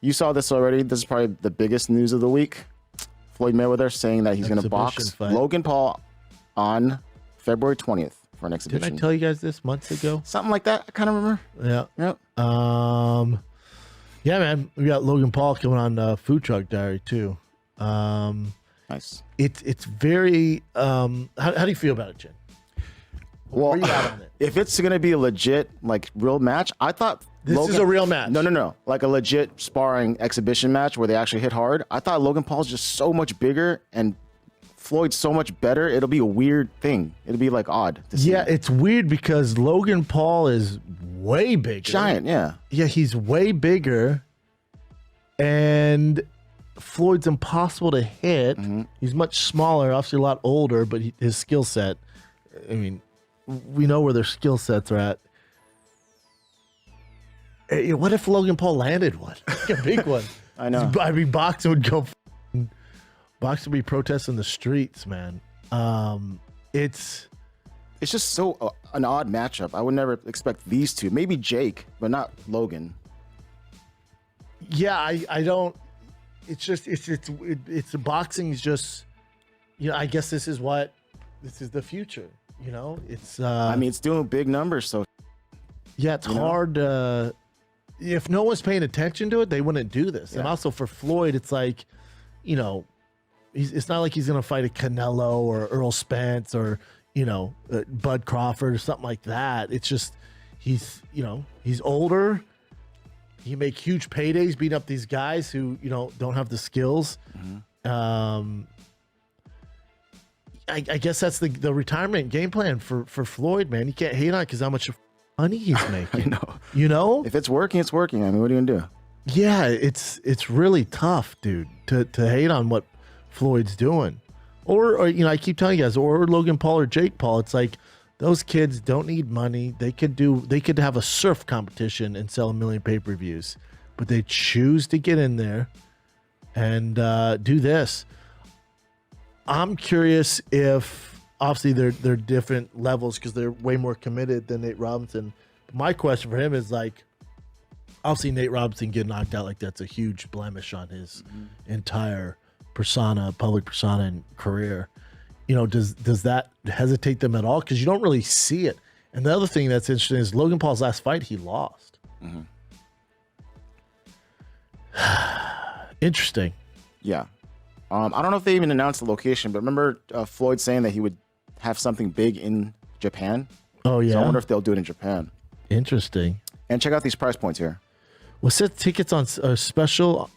You saw this already. This is probably the biggest news of the week. Floyd Mayweather saying that he's going to box Logan Paul on February 20th for an exhibition. Didn't I tell you guys this months ago? Something like that. I kind of remember. Yeah. Yep. Yeah, man. We got Logan Paul coming on Food Truck Diary too. Nice. It's very. How do you feel about it, Jen? Well, where you at on it? If it's going to be a legit, like, real match, I thought this is a real match. No. Like a legit sparring exhibition match where they actually hit hard. I thought Logan Paul's just so much bigger and Floyd's so much better. It'll be a weird thing. It'll be like odd to see. Yeah, it's weird because Logan Paul is way bigger. Giant, yeah. Yeah, he's way bigger. And Floyd's impossible to hit. Mm-hmm. He's much smaller, obviously a lot older, but his skill set, I mean, we know where their skill sets are at. Hey, what if Logan Paul landed one? Like a big one. I know. I mean, boxing would go. Boxing would be protesting the streets, man. It's just so an odd matchup. I would never expect these two. Maybe Jake, but not Logan. Yeah, I don't. It's just it's boxing is just. You know, I guess this is the future. You know, it's. I mean, it's doing big numbers, so. Yeah, it's hard. If no one's paying attention to it, they wouldn't do this. Yeah. And also for Floyd, it's like, you know, it's not like he's going to fight a Canelo or Earl Spence or, you know, Bud Crawford or something like that. It's just he's older. He make huge paydays beating up these guys who, you know, don't have the skills. Mm-hmm. I guess that's the retirement game plan for Floyd, man. You can't hate on it because how much money he's making. I know. You know? If it's working, it's working. I mean, what are you going to do? Yeah, it's really tough, dude, to hate on what Floyd's doing. Or, you know, I keep telling you guys, or Logan Paul or Jake Paul, it's like those kids don't need money. They could have a surf competition and sell 1 million pay-per-views, but they choose to get in there and do this. I'm curious if obviously they're different levels because they're way more committed than Nate Robinson. But my question for him is like, obviously Nate Robinson getting knocked out like that's a huge blemish on his entire persona, public persona and career. You know, does that hesitate them at all? Because you don't really see it. And the other thing that's interesting is Logan Paul's last fight, he lost. Mm-hmm. Interesting. Yeah. I don't know if they even announced the location, but remember Floyd saying that he would have something big in Japan? Oh, yeah. So I wonder if they'll do it in Japan. Interesting. And check out these price points here. Well, set tickets on special,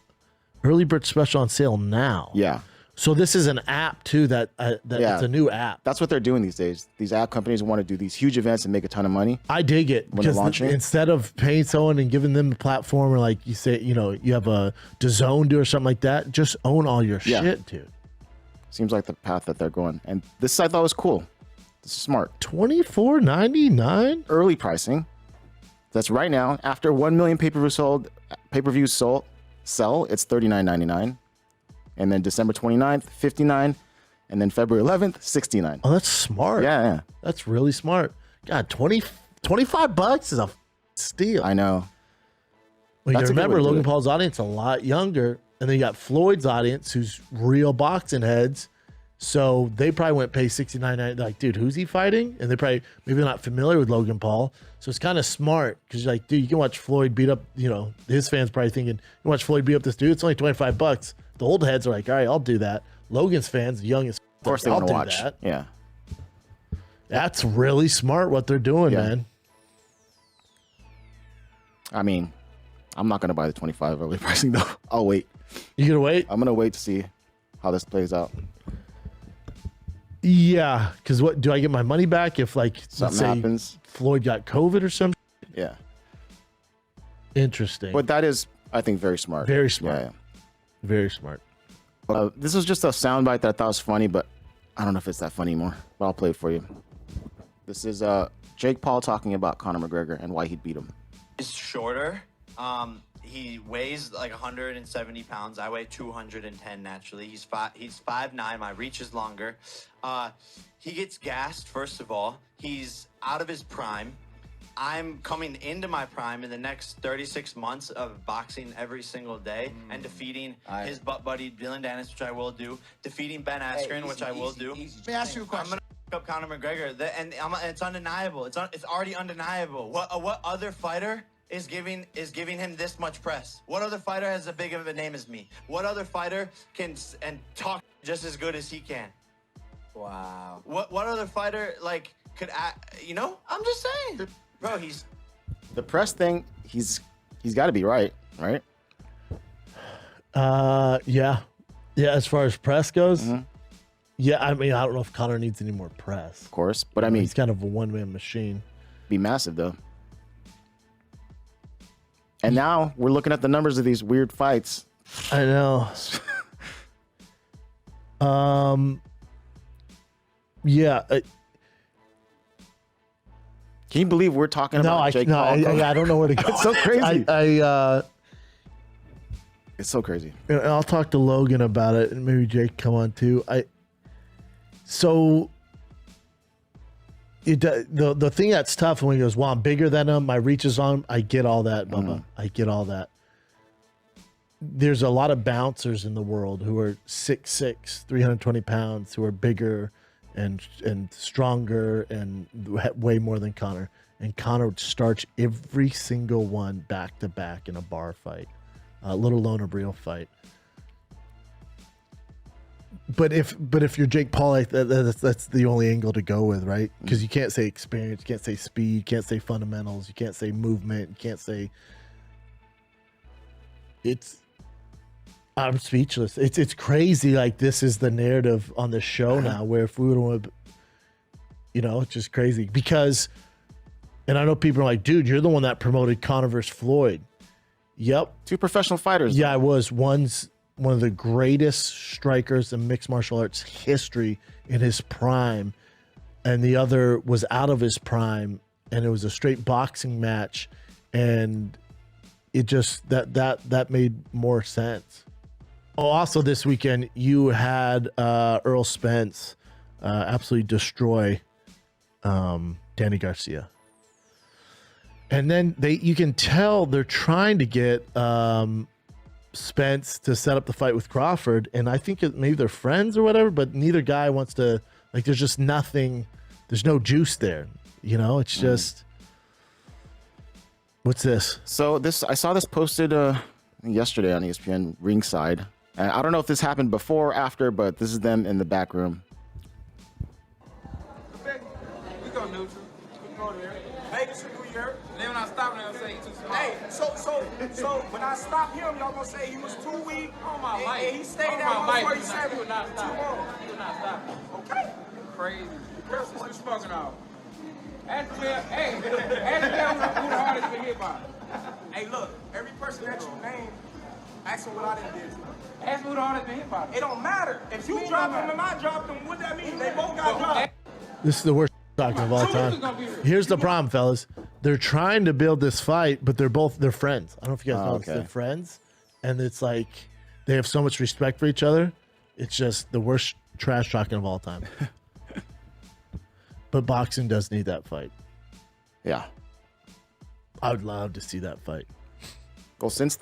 early bird special on sale now. Yeah. So this is an app too that it's a new app. That's what they're doing these days. These app companies want to do these huge events and make a ton of money. I dig it when they're launching. Instead of paying someone and giving them a platform or like you say, you know, you have a DAZN do or something like that, just own all your shit, dude. Seems like the path that they're going. And this I thought was cool. This is smart. $24.99 early pricing. That's right now. After 1 million pay-per-views sell, it's $39.99. And then December 29th, $59, and then February 11th, $69. Oh, that's smart. Yeah. That's really smart. God, $25 is a steal. I know. Well, you remember Logan Paul's audience a lot younger, and then you got Floyd's audience, who's real boxing heads. So they probably went pay $69.99. Like, dude, who's he fighting? And they probably maybe not familiar with Logan Paul. So it's kind of smart because you're like, dude, you can watch Floyd beat up. You know, his fans probably thinking, you watch Floyd beat up this dude. It's only $25. The old heads are like, all right, I'll do that. Logan's fans, the youngest, of course, they want to watch. That. Yeah, that's really smart what they're doing, man. I mean, I'm not gonna buy the 25 early pricing though. I'll wait. You gonna wait? I'm gonna wait to see how this plays out. Yeah, because what do I get my money back if like something happens? Floyd got COVID or something? Yeah. Interesting. But that is, I think, very smart. Very smart. Yeah. Very smart. This was just a soundbite that I thought was funny, but I don't know if it's that funny anymore. But I'll play it for you. This is Jake Paul talking about Conor McGregor and why he'd beat him. He's shorter. He weighs like 170 pounds. I weigh 210 naturally. He's 5'9". My reach is longer. He gets gassed, first of all. He's out of his prime. I'm coming into my prime in the next 36 months of boxing every single day and defeating his butt buddy Dylan Dennis, which I will do, defeating Ben Askren, which I will do. Let me ask you a question. I'm gonna up Conor McGregor, it's undeniable. It's already undeniable. What other fighter is giving him this much press? What other fighter has as big of a name as me? What other fighter can talk just as good as he can? Wow. What other fighter could act? I'm just saying, bro. The press thing. He's got to be right. Yeah. As far as press goes, yeah. I mean, I don't know if Conor needs any more press. Of course, but I mean, he's kind of a one-man machine. Be massive though. And now we're looking at the numbers of these weird fights. I know. Yeah. Can you believe we're talking about Jake Paul? I don't know where to go. It's so crazy. It's so crazy. I'll talk to Logan about it, and maybe Jake come on too. The thing that's tough when he goes, well, I'm bigger than him, my reach is on him. I get all that, Bubba. I get all that. There's a lot of bouncers in the world who are 6'6", 320 pounds, who are bigger and stronger and way more than Conor. And Conor would starch every single one back to back in a bar fight, let alone a real fight. But if you're Jake Paul, that's the only angle to go with, right? Because you can't say experience, you can't say speed, you can't say fundamentals, you can't say movement, you can't say. I'm speechless. It's crazy. Like, this is the narrative on the show now, where if we would, it's just crazy because, and I know people are like, dude, you're the one that promoted Conor versus Floyd. Yep. 2 professional fighters. Yeah, I was. One's one of the greatest strikers in mixed martial arts history in his prime, and the other was out of his prime, and it was a straight boxing match, and it just that made more sense. Oh, also this weekend you had Earl Spence absolutely destroy Danny Garcia, and then you can tell they're trying to get Spence to set up the fight with Crawford, and I think maybe they're friends or whatever, but neither guy wants to, there's just nothing, there's no juice there, it's just what's this? So I saw this posted yesterday on ESPN Ringside, and I don't know if this happened before or after, but this is them in the back room. We go neutral. We go there. Vegas or New York. And then when I stop, they'll say he's too small. Hey, so when I stop him, y'all gonna say he was too weak. On my mic. And he stayed at 147. He would not stop. He would not stop. Okay. Crazy. That's what you smoking off. Ask me, hey, who the hardest been hit by? Hey, look, every person that you name, ask them what I done did to them. Ask me who the hardest been hit by. It don't matter. If you drop them and I drop them, what that mean? They both got dropped. This is the worst talking of all time. Here's the problem, fellas. They're trying to build this fight, but they're friends. I don't know if you guys know this. They're friends, and it's like they have so much respect for each other. It's just the worst trash talking of all time. But boxing does need that fight. Yeah. I would love to see that fight. Well, since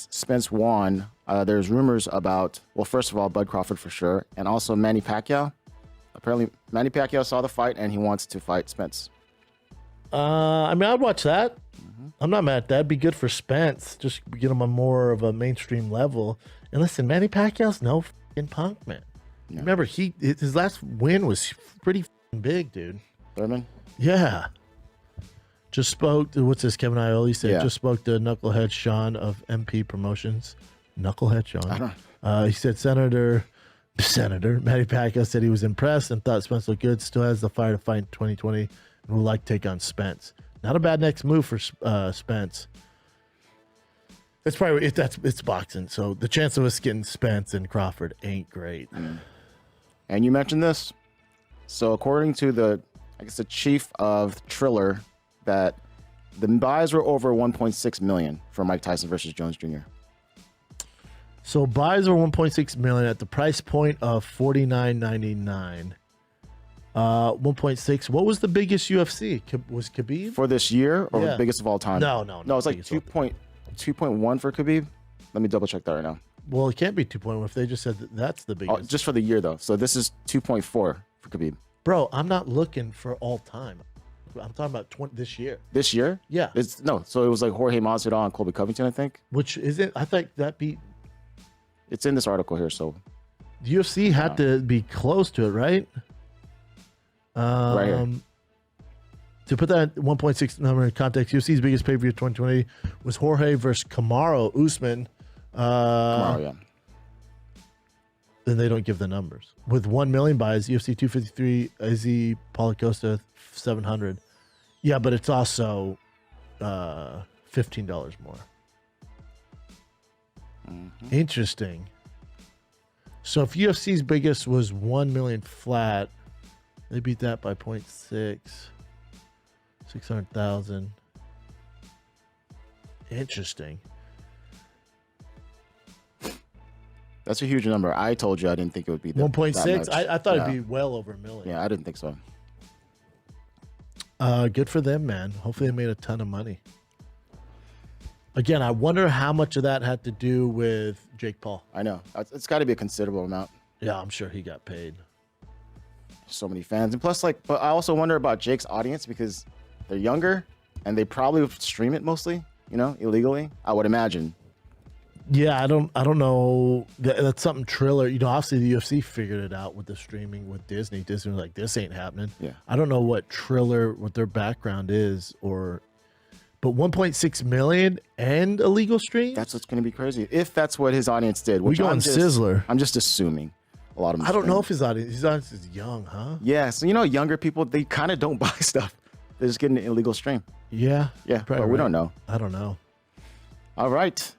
Spence won, there's rumors about, well, first of all, Bud Crawford for sure, and also Manny Pacquiao. Apparently, Manny Pacquiao saw the fight and he wants to fight Spence. I mean, I'd watch that. I'm not mad at that. It'd be good for Spence. Just get him on more of a mainstream level. And listen, Manny Pacquiao's no f***ing punk, man. Yeah. Remember, his last win was pretty f***ing big, dude. Thurman? Yeah. Just spoke to, what's this, Kevin Iole said, just spoke to Knucklehead Sean of MP Promotions. Knucklehead Sean. He said Senator Manny Pacquiao said he was impressed and thought Spence looked good. Still has the fire to fight in 2020 and would like to take on Spence. Not a bad next move for Spence. It's probably it's boxing, so the chance of us getting Spence and Crawford ain't great. And you mentioned this, so according to the chief of Triller, that the buys were over 1.6 million for Mike Tyson versus Jones Jr. So buys are 1.6 million at the price point of $49.99. 1.6. What was the biggest UFC? Was Khabib? For this year or Yeah. biggest of all time? No, it's like biggest of all 2.1 for Khabib. Let me double check that right now. Well, it can't be 2.1 if they just said that's the biggest. Just for the year though. So this is 2.4 for Khabib. Bro, I'm not looking for all time. I'm talking about this year. This year? Yeah. So it was like Jorge Masvidal and Colby Covington, I think. Which isn't. I think that beat. It's in this article here. So The UFC had to be close to it, right? Right here. To put that 1.6 number in context, UFC's biggest pay-per-view of 2020 was Jorge versus Kamaru Usman. Tomorrow, yeah. Then they don't give the numbers. With 1 million buys, UFC 253, AZ Paulo Costa 700. Yeah, but it's also $15 more. Interesting. So if UFC's biggest was 1 million flat, they beat that by 0.6, 600,000. Interesting. That's a huge number. I told you I didn't think it would be that 1.6. much. I thought Yeah. it'd be well over a million. Yeah, I didn't think so. Good for them, man. Hopefully they made a ton of money. Again, I wonder how much of that had to do with Jake Paul. I know. It's got to be a considerable amount. Yeah, I'm sure he got paid. So many fans. And plus, but I also wonder about Jake's audience because they're younger and they probably stream it mostly, illegally, I would imagine. Yeah, I don't know. That's something Triller. Obviously the UFC figured it out with the streaming with Disney. Disney was like, this ain't happening. Yeah. I don't know what Triller, what their background is, but 1.6 million and illegal streams. That's what's going to be crazy. If that's what his audience did. Which We going Sizzler. I'm just assuming a lot of them. I don't know if his audience is young, huh? Yeah. So, younger people, they kind of don't buy stuff. They're just getting an illegal stream. Yeah. Yeah. But we don't know. I don't know. All right.